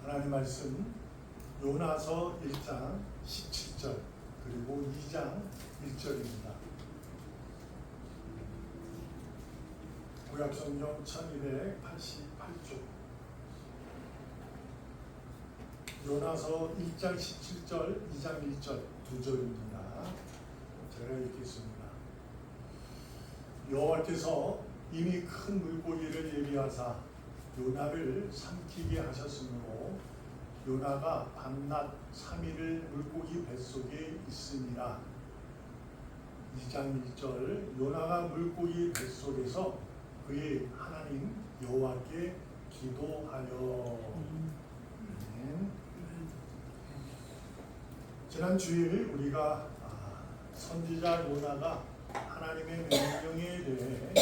하나님 말씀 요나서 1장 17절 그리고 2장 1절입니다. 구약성경 1288쪽 요나서 1장 17절 2장 1절 두 절입니다. 제가 읽겠습니다. 여호와께서 이미 큰 물고기를 예비하사 요나를 삼키게 하셨으므로 요나가 밤낮 3일을 물고기 뱃속에 있으니라. 2장 1절 요나가 물고기 뱃속에서 그의 하나님 여호와께 기도하여. 지난 주일 우리가 선지자 요나가 하나님의 명령에 대해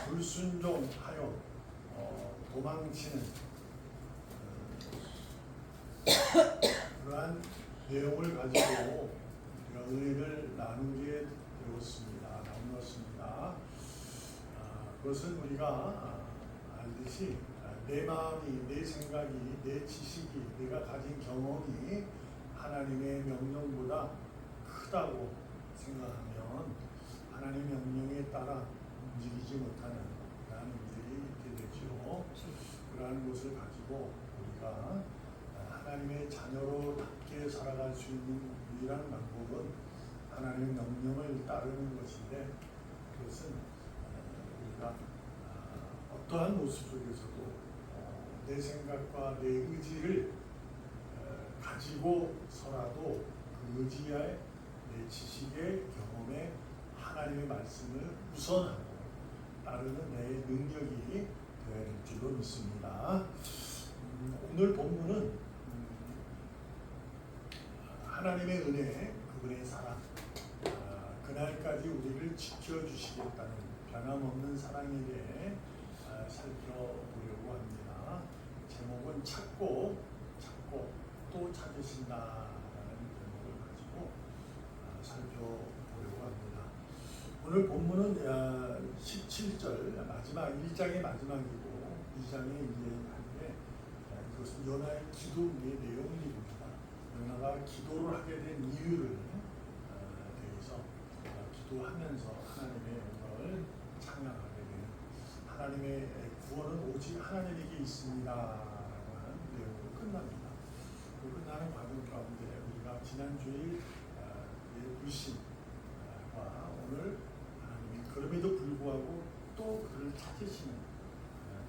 불순종하여 도망치는 그러한 내용을 가지고 은혜를 나누게 나누었습니다. 그것은 우리가 알듯이 내 마음이, 내 생각이, 내 지식이, 내가 가진 경험이 하나님의 명령보다 크다고 생각하면 하나님의 명령에 따라 움직이지 못하는 그러한 일들이 있게 되죠. 그러한 것을 가지고 우리가 하나님의 자녀로답게 살아갈 수 있는 유일한 방법은 하나님의 명령을 따르는 것인데, 그것은 우리가 어떠한 모습 속에서도 내 생각과 내 의지를 가지고서라도 그 의지에 내 지식의 경험에 하나님의 말씀을 우선하고 따르는 내 능력이 되어야 될 줄로 믿습니다. 오늘 본문은 하나님의 은혜, 그분의 사랑, 그날까지 우리를 지켜주시겠다는 변함없는 사랑에 대해 살펴보려고 합니다. 제목은 찾고 또 찾으신다라는 제목을 가지고 살펴보려고 합니다. 오늘 본문은 17절 마지막 1장의 마지막이고 2장의 이제 이것은 요나의 기도의 내용입니다. 요나가 기도를 하게 된 이유를 대해서 기도하면서 하나님의 영광을 찬양하게 되는, 하나님의 구원은 오직 하나님에게 있습니다라고 하는 내용으로 끝납니다. 그 끝나는 과정 가운데 우리가 지난주일 불신과 오늘 하나님이 그럼에도 불구하고 또 그를 찾으시는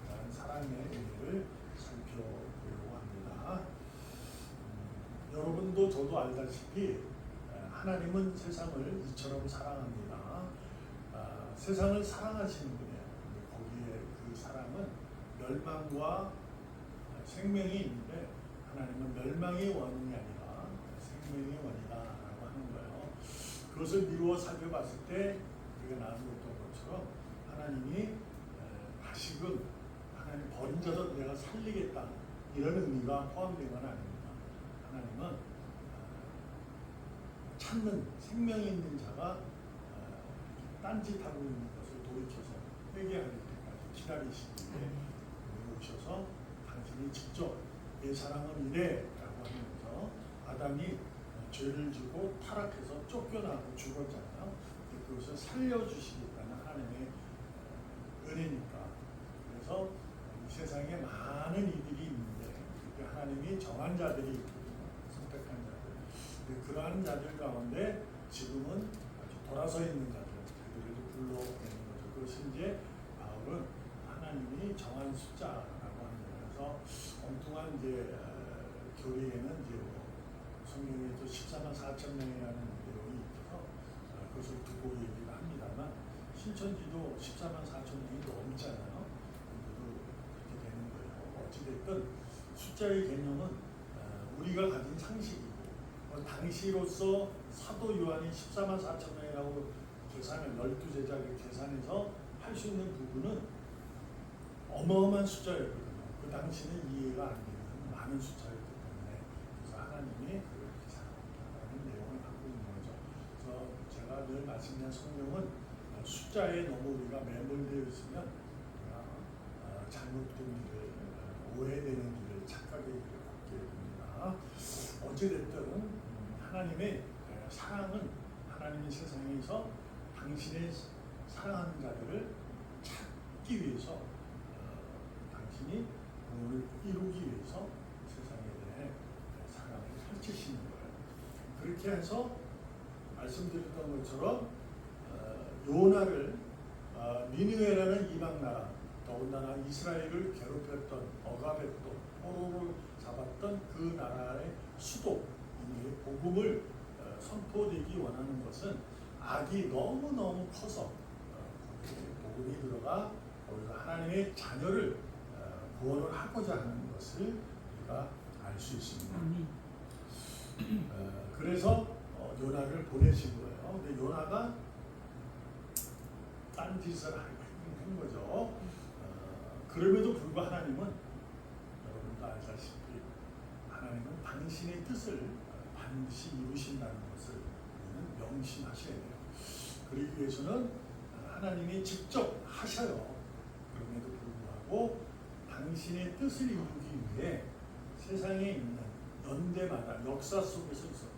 그런 사랑의 의미를 살펴보려고 합니다. 여러분도 저도 알다시피 하나님은 세상을 이처럼 사랑합니다. 세상을 사랑하시는 분이에요. 거기에 그 사랑은 멸망과 생명이 있는데, 하나님은 멸망의 원인이 아니라 생명의 원이다라고 하는 거예요. 그것을 미루어 살펴봤을 때 우리가 나누었던 것처럼 하나님이 다시금 하나님 버린 자도 내가 살리겠다 이런 의미가 포함된 건 아닙니다. 하나님은 찾는 생명이 있는 자가 딴짓하고 있는 것을 돌이켜서 회개할 때까지 기다리시기에 오셔서 당신이 직접 내 사랑은 이래라고 하면서 아담이 죄를 지고 타락해서 쫓겨나고 죽었잖아요. 그것을 살려주시겠다는 하나님의 은혜니까. 그래서 이 세상에 많은 이들이 있는데 하나님이 정한 자들이 있거든요. 선택한 자들. 그러한 자들 가운데 지금은 돌아서 있는 자들, 그들도 불러내는 거죠. 그것이 이제 바울은 하나님이 정한 숫자라고 하는 거라서 엉뚱한 이제 교리에는 이제 성경에도 14만 4천 명이라는 내용이 있어서 그것을 두고 얘기를 합니다만, 신천지도 14만 4천 명이 넘잖아요. 그렇게 되는 거예요. 어찌됐든 숫자의 개념은 우리가 가진 상식이고, 당시로서 사도 요한이 14만 4천 명이라고 계산을 12제자를 계산해서 할 수 있는 부분은 어마어마한 숫자였거든요. 그 당시는 이해가 안 되는 많은 숫자였기 때문에, 그래서 하나님이 그렇게 생각한다는 내용을 갖고 있는 거죠. 그래서 제가 늘 말씀드린 성경은 숫자에 너무 우리가 매몰되어 있으면 잘못된 일을, 오해되는 일을, 착각의 일을 어찌됐든 하나님의 사랑은 하나님의 세상에서 당신의 사랑하는 자들을 찾기 위해서 당신이 구원을 이루기 위해서 세상에 대해 사랑을 펼치시는 거예요. 그렇게 해서 말씀드렸던 것처럼 요나를 니느웨라는 이방 나라, 더군다나 이스라엘을 괴롭혔던 억압했던 포로를 잡았던 그 나라의 수도 복음을 선포되기 원하는 것은 악이 너무너무 커서 복음이 들어가 거기서 하나님의 자녀를 구원을 하고자 하는 것을 우리가 알 수 있습니다. 그래서 요나를 보내신 거예요. 근데 요나가 딴 짓을 한 거죠. 그럼에도 불구하고 하나님은 여러분도 알다시피 하나님은 당신의 뜻을 반드시 이루신다는 것을 우리는 명심하셔야 돼요. 그러기 위해서는 하나님이 직접 하셔요. 그럼에도 불구하고 당신의 뜻을 이루기 위해 세상에 있는 연대마다 역사 속에서 있었던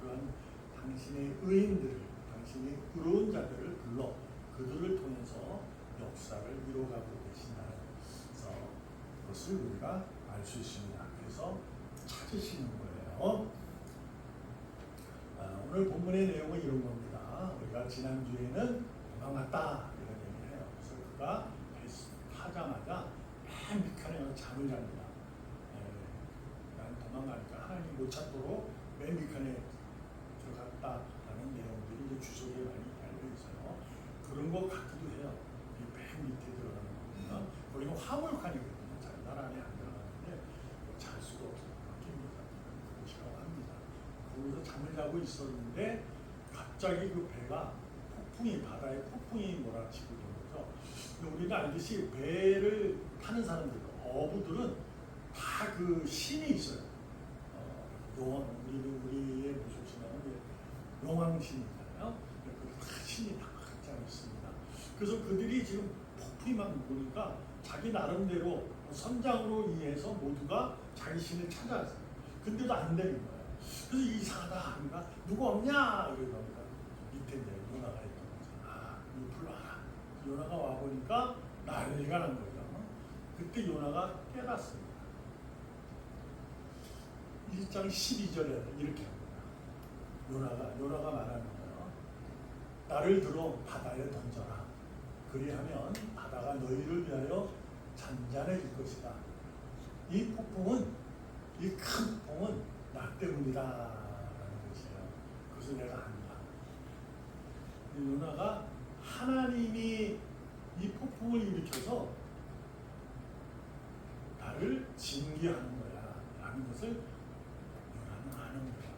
그러한 당신의 의인들을, 당신의 의로운 자들을 불러 그들을 통해서 역사를 이루어가고 계신다는 것을 우리가 알 수 있습니다. 그래서 찾으시는 거예요. 오늘 본문의 내용은 이런 겁니다. 우리가 지난주에는 도망갔다 이런 얘기를 해요. 그래서 그가 타자마자 맨 밑칸에 잠을 잡니다. 난 도망가니까 하나님 못 찾도록 맨 밑칸에 들어갔다라는 내용들이 이제 주석에 많이 달려 있어요. 그런 것 같기도 해요. 맨 밑에 들어가는 거거든요. 거기는 화물칸이거든요. 잘 안에 안 들어가는데 잘 수도 없어요. 그것이라고 합니다. 거기서 잠을 자고 있었는데 갑자기 그 배가 바다에 폭풍이 몰아치고 있는 거죠. 근데 우리가 알듯이 배를 타는 사람들, 어부들은 다 그 신이 있어요. 우리의 무속 신앙은 용왕신이잖아요. 그 신이 다 각자 있습니다. 그래서 그들이 지금 폭풍이 막 보니까 자기 나름대로 선장으로 인해서 모두가 자기 신을 찾아왔어요. 근데도 안 되는 거예요. 그래서 이상하다 하니까 누구 없냐 이러니까 밑에 이제 요나가 있던 거죠. 이거 불러라. 요나가 와 보니까 난리가 난 거죠. 그때 요나가 깨닫습니다. 1장 12절에 이렇게 합니다. 요나가 말하는 거예요. 나를 들어 바다에 던져라. 그리하면 바다가 너희를 위하여 잔잔해질 것이다. 이 폭풍은, 이 큰 폭풍은 나 때문이다 라는 것이에요. 그래서 내가 안다. 요나가 하나님이 이 폭풍을 일으켜서 나를 징계하는 거야 라는 것을 요나는 아는 거야.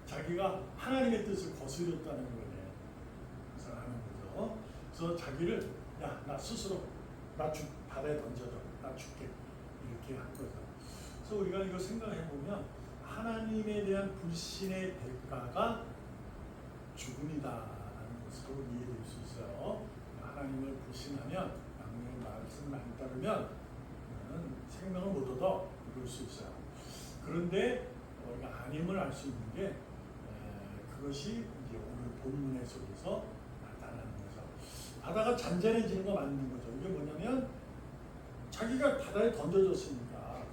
자기가 하나님의 뜻을 거스렸다는 거네. 그래서 아는 거죠. 그래서 자기를 나 스스로 바다에 던져줘. 나 죽게. 이렇게 한 거죠. 그래서 우리가 이거 생각해 보면 하나님에 대한 불신의 대가가 죽음이다라는 것으로 이해될 수 있어요. 하나님을 불신하면, 하나님의 말씀을 안 따르면 생명을 못 얻어 이럴 수 있어요. 그런데 우리가 아님을 알 수 있는 게 그것이 이제 오늘 본문의 속에서 나타나는 거죠. 바다가 잔잔해지는 거 맞는 거죠. 이게 뭐냐면 자기가 바다에 던져졌으니까,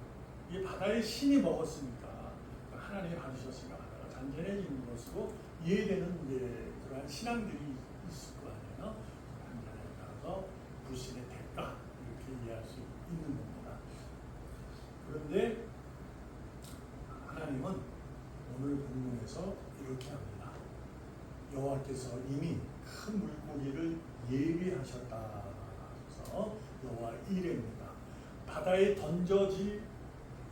이 바다의 신이 먹었으니까, 하나님이 받으셨으니까 바다가 잔잔해지는 것으로 이해되는 이제 그러한 신앙들이 있을 거 아니에요. 잔잔에 따라서 불신의 대가 이렇게 이해할 수 있는 겁니다. 그런데 하나님은 오늘 본문에서 이렇게 합니다. 여호와께서 이미 큰 물고기를 예비하셨다. 그래서 여호와 이레입니다. 바다에 던져질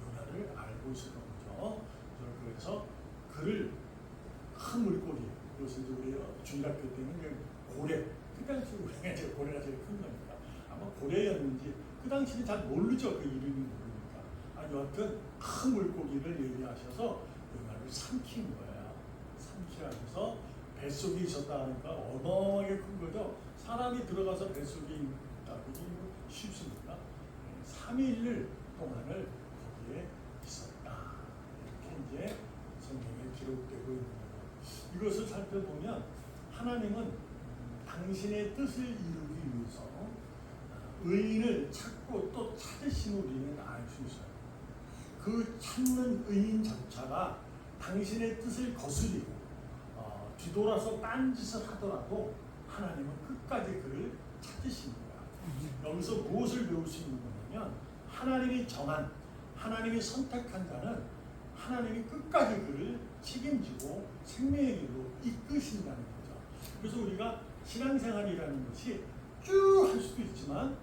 요나를 알고 있었던 거죠. 그래서 그를 큰 물고기, 그것은 우리 중학교 때는 고래, 그 당시 우리가 이제 고래가 제일 큰 거니까 아마 고래였는지 그 당시는 잘 모르죠. 그 이름이 모르니까. 여하튼 큰 물고기를 예비하셔서 요나를 삼킨 거예요. 삼키하셔서 뱃속에 있었다 하니까 어마어마하게 큰 거죠. 사람이 들어가서 뱃속에 있다 그게 쉽습니까? 3일 동안을 거기에 있었다. 이렇게 이제 그것을 살펴보면 하나님은 당신의 뜻을 이루기 위해서 의인을 찾고 또 찾으심을 우리는 알 수 있어요. 그 찾는 의인조차가 당신의 뜻을 거스리고 뒤돌아서 딴짓을 하더라도 하나님은 끝까지 그를 찾으십니다. 여기서 무엇을 배울 수 있는 거냐면 하나님이 정한, 하나님이 선택한 자는 하나님이 끝까지 그를 책임지고 생명의 길로 이끄신다는 거죠. 그래서 우리가 신앙생활이라는 것이 쭉 할 수도 있지만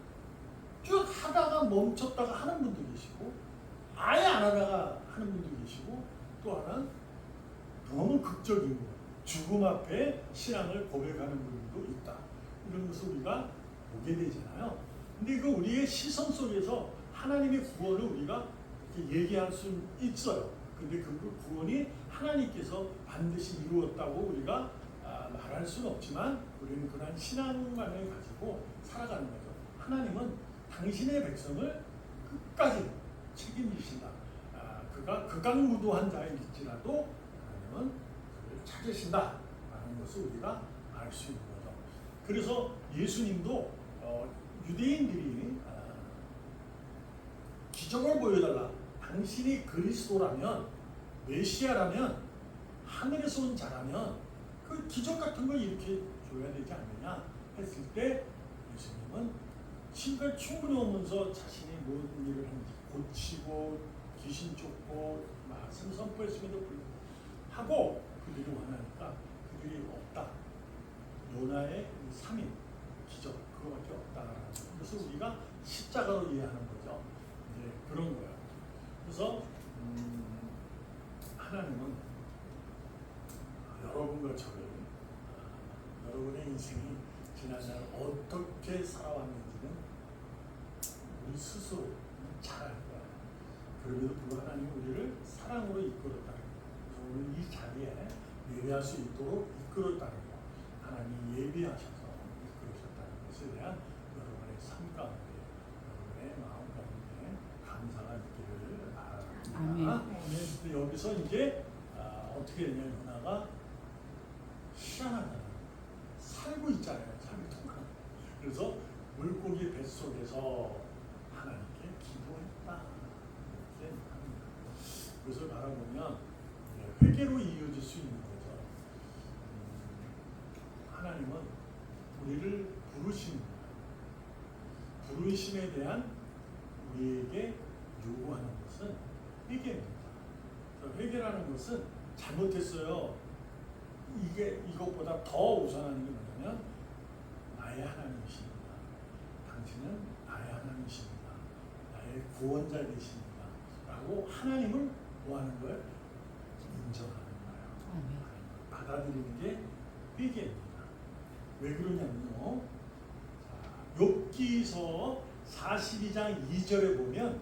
쭉 하다가 멈췄다가 하는 분도 계시고 아예 안 하다가 하는 분도 계시고 또 하나는 너무 극적인 거 죽음 앞에 신앙을 고백하는 분도 있다. 이런 것을 우리가 보게 되잖아요. 근데 그 우리의 시선 속에서 하나님의 구원을 우리가 이렇게 얘기할 수 있어요. 근데 그 구원이 하나님께서 반드시 이루었다고 우리가 말할 수는 없지만 우리는 그런 신앙만을 가지고 살아가는 거죠. 하나님은 당신의 백성을 끝까지 책임지신다. 그가 극악무도한 자일지라도 하나님은 그를 찾으신다라는 것을 우리가 알 수 있는 거죠. 그래서 예수님도 유대인들이 기적을 보여달라. 당신이 그리스도라면 메시아라면 하늘에서 온 자라면 그 기적 같은 걸 이렇게 줘야 되지 않느냐 했을 때 예수님은 신발 충분히 오면서 자신이 무슨 일을 하는지 고치고 귀신 쫓고 말씀 선포했음에도 불구하고 그들이 원하니까 그들이 없다. 요나의 3일 기적 그거밖에 없다. 그래서 우리가 십자가로 이해하는 거죠. 이제 그런 거예요. 그래서 하나님은 여러분과 저를 여러분의 인생이 지난날 어떻게 살아왔는지는 우리 스스로 잘 알 거예요. 그럼에도 불구하고 하나님은 우리를 사랑으로 이끌었다는 거예요. 그래서 오늘 이 자리에 예배할 수 있도록 이끌었다는 거예요. 하나님이 예비하셔서 이끌으셨다는 것에 대한 여러분의 삶 가운데 여러분의 마음 가운데 감사가 있기를 바랍니다. 여기서 이제 어떻게 되냐면 누나가 희한하잖아요. 살고 있잖아요. 살고 동안. 그래서 물고기 뱃속에서 하나님께 기도했다. 이렇게 합니다. 그래서 바라보면 회개로 이어질 수 있는 거죠. 하나님은 우리를 부르십니다. 부르심에 대한 우리에게 요구하는 것은 회개입니다. 회개라는 것은 잘못했어요. 이것보다 더 우선하는 게 뭐냐면 나의 하나님이십니다. 당신은 나의 하나님이십니다. 나의 구원자 되십니다. 라고 하나님을 뭐하는 거예요? 인정하는 거예요. 받아들이는 게 회개입니다. 왜 그러냐면요. 욥기서 42장 2절에 보면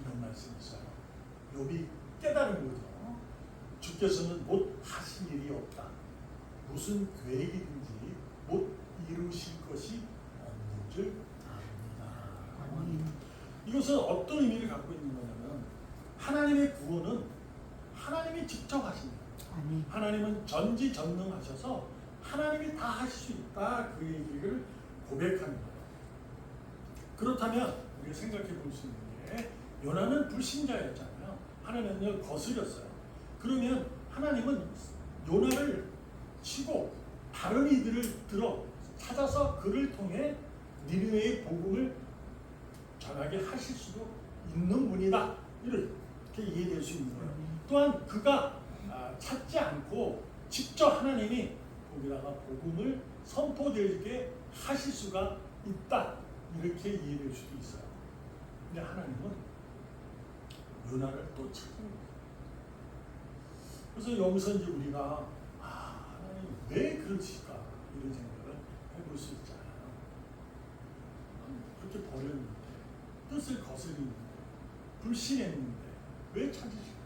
이런 말씀이 있어요. 욥이 깨달은 거죠. 주께서는 못 하실 일이 없다. 무슨 계획이든지 못 이루실 것이 없는 줄 압니다. 이것은 어떤 의미를 갖고 있는 거냐면 하나님의 구원은 하나님이 직접 하십니다. 하나님은 전지전능하셔서 하나님이 다 하실 수 있다. 그 얘기를 고백하는 거예요. 그렇다면 우리가 생각해 볼 수 있는 게 요나는 불신자였잖아요. 하나님을 거스렸어요. 그러면 하나님은 요나를 치고 다른 이들을 들어 찾아서 그를 통해 니느웨의 복음을 전하게 하실 수도 있는 분이다. 이렇게 이해될 수 있는 거예요. 또한 그가 찾지 않고 직접 하나님이 거기다가 복음을 선포되게 하실 수가 있다. 이렇게 이해될 수도 있어요. 근데 하나님은 요나를 또 찾은 거예요. 그래서 여기서 이제 우리가 하나님 왜 그러실까 이런 생각을 해볼 수 있잖아요. 그렇게 버렸는데 뜻을 거스리는데 불신했는데 왜 찾으실까?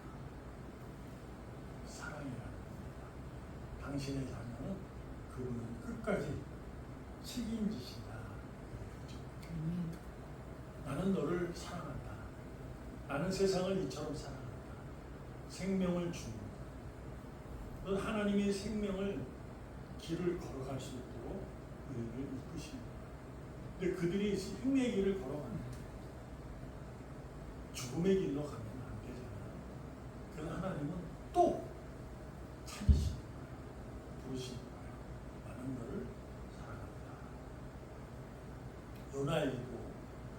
사랑이라는 겁니다. 당신의 자녀는 그분은 끝까지 책임지신다. 나는 너를 사랑한다. 나는 세상을 이처럼 사랑한다. 생명을 주는 그 하나님의 생명을 길을 걸어갈 수 있도록 우리를 이끄십니다. 근데 그들이 생명의 길을 걸어갑니다. 죽음의 길로 가면 안 되잖아요. 그래서 하나님은 또 찾으십니다. 부르십니다. 나는 너를 사랑한다. 요나에게도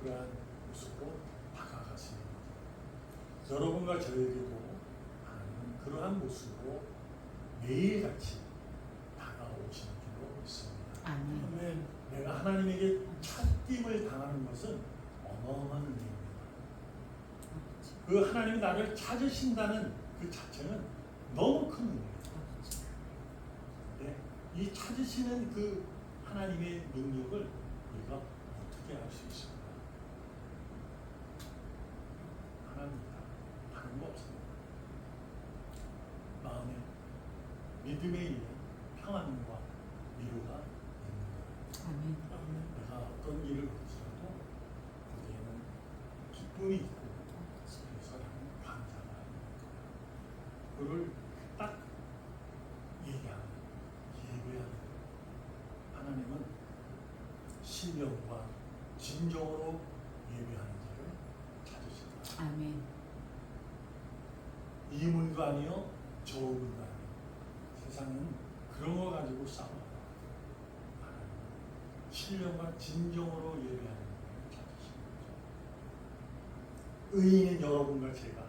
그러한 모습으로 다가가십니다. 여러분과 저에게도 하나님은 그러한 모습으로 매일같이 다가오시는 줄로 믿습니다. 아멘. 내가 하나님에게 찾김을 당하는 것은 어마어마한 은혜입니다. 그 하나님이 나를 찾으신다는 그 자체는 너무 큰 은혜예요. 네, 이 찾으시는 그 하나님의 능력을 우리가 어떻게 알 수 있습니까? 하나님입니다. 다른 거 없습니다. 마음에 믿음에 있는 평안과 위로가 있는 거예요. 내가 어떤 일을 벌지라도 거기에는 기쁨이 있고 그래서 나는 감사가 있는 거예요. 그걸 딱 얘기하는 예배하는 하나님은 신령과 진정으로 예배하는 자를 찾으신다. 아멘. 이 문도 아니요 저 문도 아니요. 세상은 그런 거 가지고 싸워요. 하나님은 신령과 진정으로 예배하는 자를 찾으시는 거죠. 의인인 여러분과 제가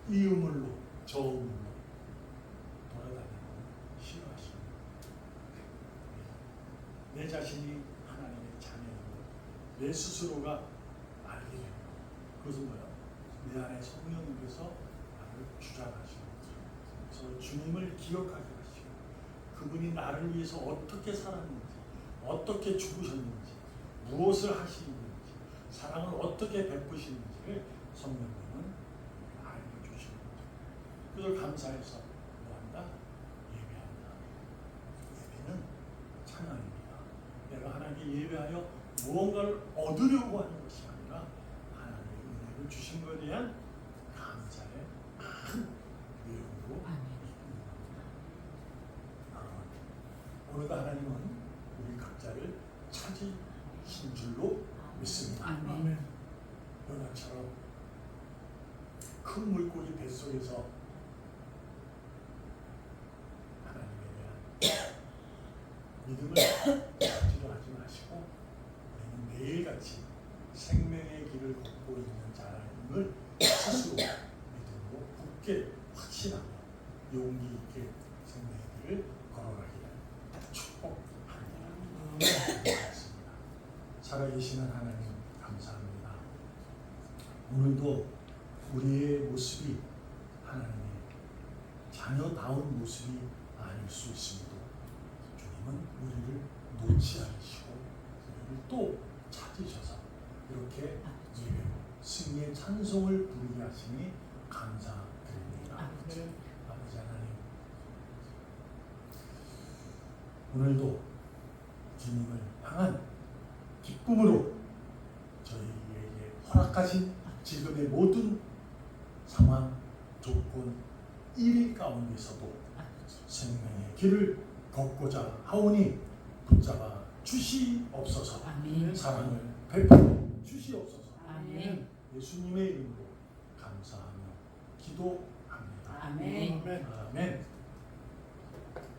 이 우물로 저 우물로 돌아다니는 건 싫어하십니다. 내 자신이 하나님의 자녀인 것, 내 스스로가 알게 되는 것. 그것은 뭐야? 내 안에 성령님께서 나를 주장하시는 거죠. 그래서 주님을 기억하게 하시고 그분이 나를 위해서 어떻게 살았는지, 어떻게 죽으셨는지, 무엇을 하시는지, 사랑을 어떻게 베푸시는지를 성령님은 알려주시는 거죠. 그걸 감사해서 뭐한다? 예배한다. 예배는 찬양입니다. 내가 하나님께 예배하여 무언가를 얻으려고 하는 것이 아니라 하나님의 은혜를 주신 것에 대한 감사의 큰 내용으로 오늘도 하나님은 우리 각자를 찾으신 줄로 믿습니다. 아멘. 요나처럼 큰 물고기 뱃속에서 하나님에 대한 믿음을 가지도 하지 마시고 우리는 매일같이 생명의 길을 걷고 있는 자임을 스스로 믿음으로 굳게 확신하고 용기 있게 생명의 길을 걸어가기를 축복합니다. 살아계시는 하나님 감사합니다. 오늘도 우리의 모습이 하나님의 자녀다운 모습이 아닐 수 있습니다. 주님은 우리를 놓지 않으시고 우리를 또 찾으셔서 이렇게 예배로 승리의 찬송을 부르게 하시니 감사드립니다. 아버지 하나님, 오늘도 주님을 향한 기쁨으로 저희에게 허락하신 지금의 모든 상황, 조건, 일 가운데서도 생명의 길을 걷고자 하오니 붙잡아 주시옵소서. 아멘. 사랑을 베풀어 주시옵소서. 아멘. 예수님의 이름으로 감사하며 기도합니다. 아멘. 아멘.